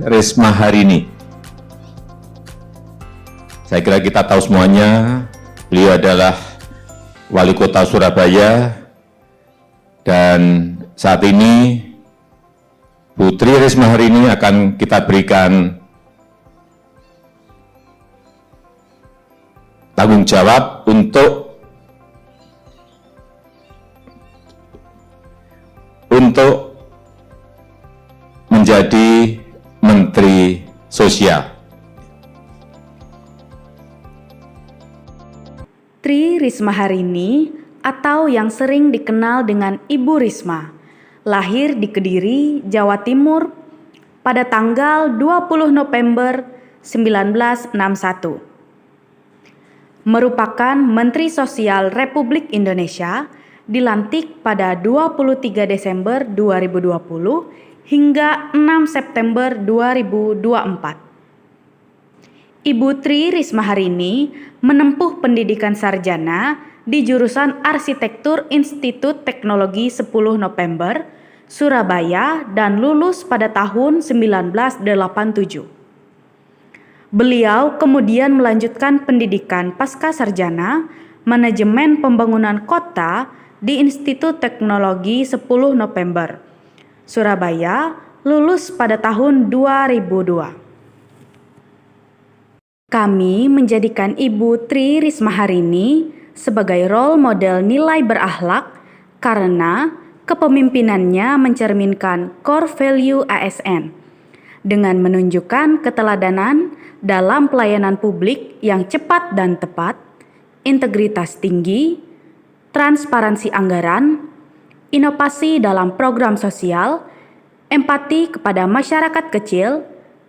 Risma Harini. Saya kira kita tahu semuanya, beliau adalah Wali Kota Surabaya, dan saat ini Bu Tri Risma Harini akan kita berikan tanggung jawab untuk menjadi Menteri Sosial. Tri Risma Harini atau yang sering dikenal dengan Ibu Risma, lahir di Kediri, Jawa Timur pada tanggal 20 November 1961. Merupakan Menteri Sosial Republik Indonesia, dilantik pada 23 Desember 2020 hingga 6 September 2024. Ibu Tri Risma Harini menempuh pendidikan sarjana di jurusan Arsitektur Institut Teknologi 10 November, Surabaya dan lulus pada tahun 1987. Beliau kemudian melanjutkan pendidikan pascasarjana Manajemen Pembangunan Kota di Institut Teknologi 10 November, Surabaya, lulus pada tahun 2002. Kami menjadikan Ibu Tri Risma Harini sebagai role model nilai berakhlak karena kepemimpinannya mencerminkan core value ASN dengan menunjukkan keteladanan dalam pelayanan publik yang cepat dan tepat, integritas tinggi, transparansi anggaran, inovasi dalam program sosial, empati kepada masyarakat kecil,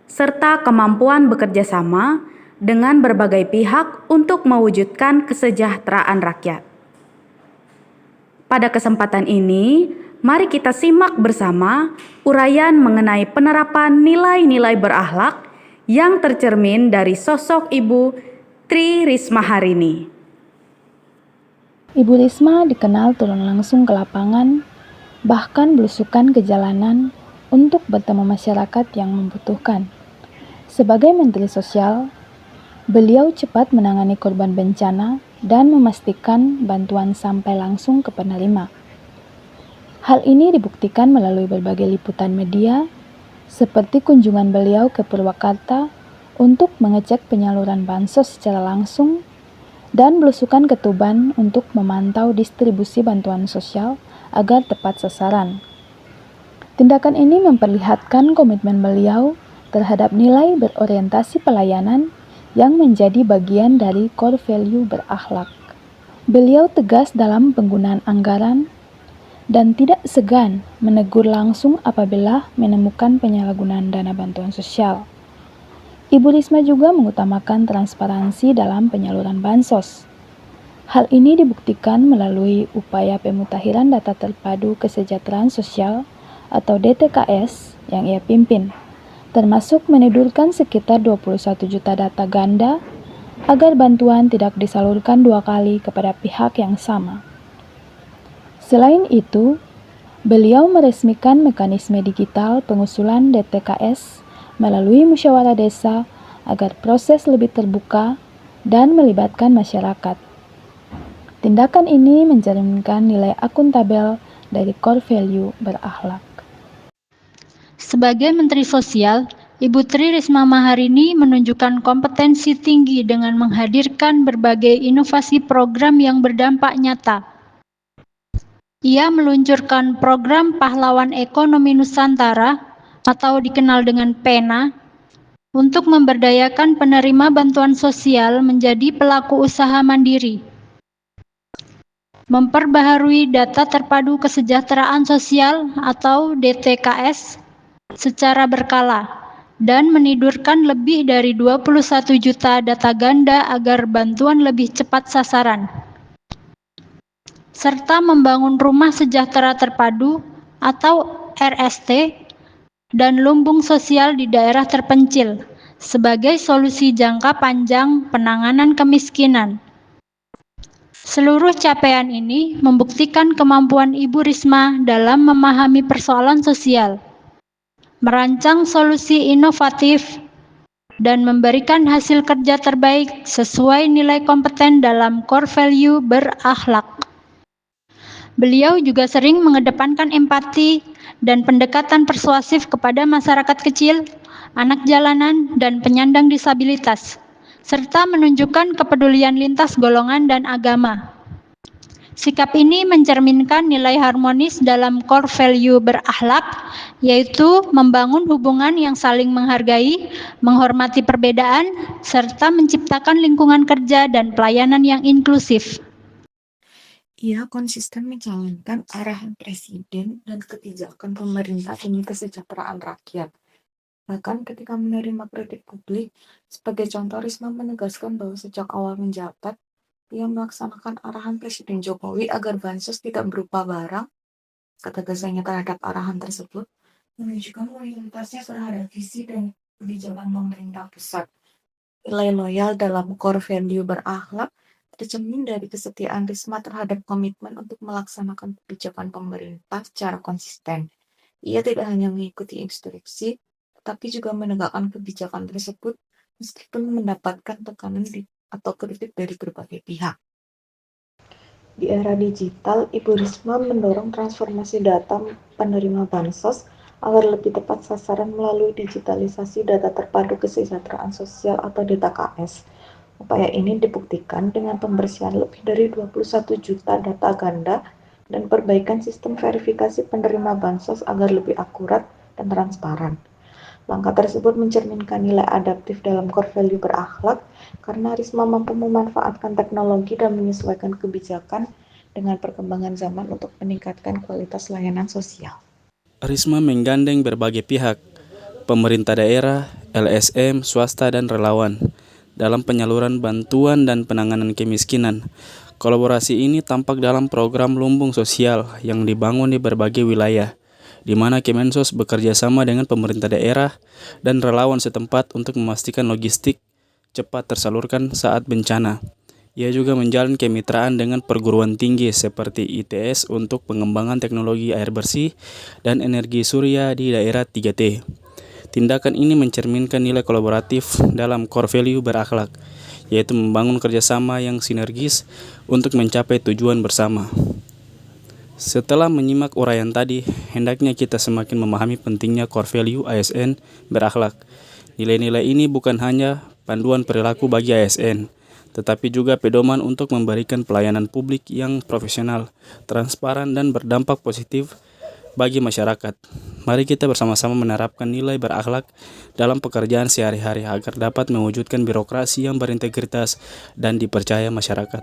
serta kemampuan bekerja sama dengan berbagai pihak untuk mewujudkan kesejahteraan rakyat. Pada kesempatan ini, mari kita simak bersama uraian mengenai penerapan nilai-nilai berakhlak yang tercermin dari sosok Ibu Tri Risma Harini. Ibu Risma dikenal turun langsung ke lapangan, bahkan belusukan ke jalanan untuk bertemu masyarakat yang membutuhkan. Sebagai Menteri Sosial, beliau cepat menangani korban bencana dan memastikan bantuan sampai langsung ke penerima. Hal ini dibuktikan melalui berbagai liputan media, seperti kunjungan beliau ke Purwakarta untuk mengecek penyaluran bansos secara langsung, dan belusukan ke Tuban untuk memantau distribusi bantuan sosial agar tepat sasaran. Tindakan ini memperlihatkan komitmen beliau terhadap nilai berorientasi pelayanan yang menjadi bagian dari core value berakhlak. Beliau tegas dalam penggunaan anggaran dan tidak segan menegur langsung apabila menemukan penyalahgunaan dana bantuan sosial. Ibu Risma juga mengutamakan transparansi dalam penyaluran bansos. Hal ini dibuktikan melalui upaya pemutakhiran data terpadu kesejahteraan sosial atau DTKS yang ia pimpin, termasuk menidurkan sekitar 21 juta data ganda agar bantuan tidak disalurkan 2 kali kepada pihak yang sama. Selain itu, beliau meresmikan mekanisme digital pengusulan DTKS melalui musyawarah desa agar proses lebih terbuka dan melibatkan masyarakat. Tindakan ini mencerminkan nilai akuntabel dari core value berakhlak. Sebagai Menteri Sosial, Ibu Tri Risma Harini menunjukkan kompetensi tinggi dengan menghadirkan berbagai inovasi program yang berdampak nyata. Ia meluncurkan program Pahlawan Ekonomi Nusantara atau dikenal dengan PENA untuk memberdayakan penerima bantuan sosial menjadi pelaku usaha mandiri. Memperbaharui data terpadu kesejahteraan sosial atau DTKS secara berkala dan menidurkan lebih dari 21 juta data ganda agar bantuan lebih cepat sasaran, serta membangun rumah sejahtera terpadu atau RST dan lumbung sosial di daerah terpencil sebagai solusi jangka panjang penanganan kemiskinan. Seluruh capaian ini membuktikan kemampuan Ibu Risma dalam memahami persoalan sosial, merancang solusi inovatif, dan memberikan hasil kerja terbaik sesuai nilai kompeten dalam core value berakhlak. Beliau juga sering mengedepankan empati dan pendekatan persuasif kepada masyarakat kecil, anak jalanan, dan penyandang disabilitas, serta menunjukkan kepedulian lintas golongan dan agama. Sikap ini mencerminkan nilai harmonis dalam core value berakhlak, yaitu membangun hubungan yang saling menghargai, menghormati perbedaan, serta menciptakan lingkungan kerja dan pelayanan yang inklusif. Ia konsisten menjalankan arahan Presiden dan kebijakan pemerintah demi kesejahteraan rakyat. Bahkan ketika menerima kritik publik, sebagai contoh Risma menegaskan bahwa sejak awal menjabat, ia melaksanakan arahan Presiden Jokowi agar bansos tidak berupa barang. Ketegasannya terhadap arahan tersebut menunjukkan loyalitasnya terhadap visi dan kebijakan pemerintah pusat. Nilai loyal dalam core value berakhlak tercermin dari kesetiaan Risma terhadap komitmen untuk melaksanakan kebijakan pemerintah secara konsisten. Ia tidak hanya mengikuti instruksi, tetapi juga menegakkan kebijakan tersebut meskipun mendapatkan tekanan atau kritik dari berbagai pihak. Di era digital, Ibu Risma mendorong transformasi data penerima bansos agar lebih tepat sasaran melalui digitalisasi data terpadu kesejahteraan sosial atau DTKS. Upaya ini dibuktikan dengan pembersihan lebih dari 21 juta data ganda dan perbaikan sistem verifikasi penerima bansos agar lebih akurat dan transparan. Langkah tersebut mencerminkan nilai adaptif dalam core value berakhlak karena Risma mampu memanfaatkan teknologi dan menyesuaikan kebijakan dengan perkembangan zaman untuk meningkatkan kualitas layanan sosial. Risma menggandeng berbagai pihak, pemerintah daerah, LSM, swasta, dan relawan dalam penyaluran bantuan dan penanganan kemiskinan. Kolaborasi ini tampak dalam program lumbung sosial yang dibangun di berbagai wilayah, di mana Kemensos bekerja sama dengan pemerintah daerah dan relawan setempat untuk memastikan logistik cepat tersalurkan saat bencana. Ia juga menjalin kemitraan dengan perguruan tinggi seperti ITS untuk pengembangan teknologi air bersih dan energi surya di daerah 3T. Tindakan ini mencerminkan nilai kolaboratif dalam core value berakhlak, yaitu membangun kerjasama yang sinergis untuk mencapai tujuan bersama. Setelah menyimak uraian tadi, hendaknya kita semakin memahami pentingnya core value ASN berakhlak. Nilai-nilai ini bukan hanya panduan perilaku bagi ASN, tetapi juga pedoman untuk memberikan pelayanan publik yang profesional, transparan, dan berdampak positif bagi masyarakat. Mari kita bersama-sama menerapkan nilai berakhlak dalam pekerjaan sehari-hari agar dapat mewujudkan birokrasi yang berintegritas dan dipercaya masyarakat.